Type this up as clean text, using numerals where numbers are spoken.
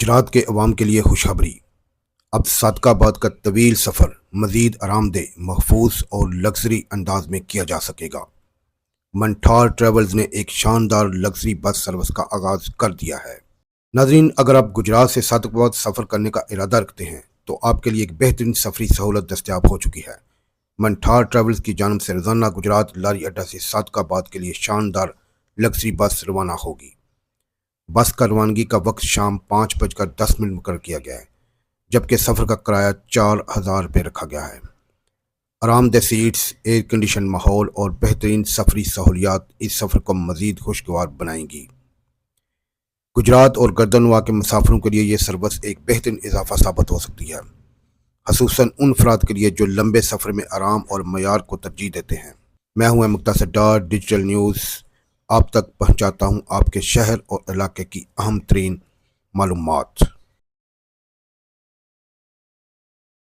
گجرات کے عوام کے لیے خوشخبری۔ اب صادق آباد کا طویل سفر مزید آرام دہ، محفوظ اور لگژری انداز میں کیا جا سکے گا۔ منٹھار ٹریولز نے ایک شاندار لگژری بس سروس کا آغاز کر دیا ہے۔ ناظرین، اگر آپ گجرات سے صادق آباد سفر کرنے کا ارادہ رکھتے ہیں تو آپ کے لیے ایک بہترین سفری سہولت دستیاب ہو چکی ہے۔ منٹھار ٹریولز کی جانب سے روزانہ گجرات لاری اڈا سے صادق آباد کے لیے شاندار لگژری بس روانہ ہوگی۔ بس کا روانگی کا وقت شام 5:10 مقرر کیا گیا ہے، جبکہ سفر کا کرایہ 4000 روپے رکھا گیا ہے۔ آرام دہ سیٹس، ایئر کنڈیشن ماحول اور بہترین سفری سہولیات اس سفر کو مزید خوشگوار بنائیں گی۔ گجرات اور گردنوا کے مسافروں کے لیے یہ سروس ایک بہترین اضافہ ثابت ہو سکتی ہے، خصوصاً ان افراد کے لیے جو لمبے سفر میں آرام اور معیار کو ترجیح دیتے ہیں۔ میں ہوں مختصر ڈار ڈیجیٹل نیوز، آپ تک پہنچاتا ہوں آپ کے شہر اور علاقے کی اہم ترین معلومات۔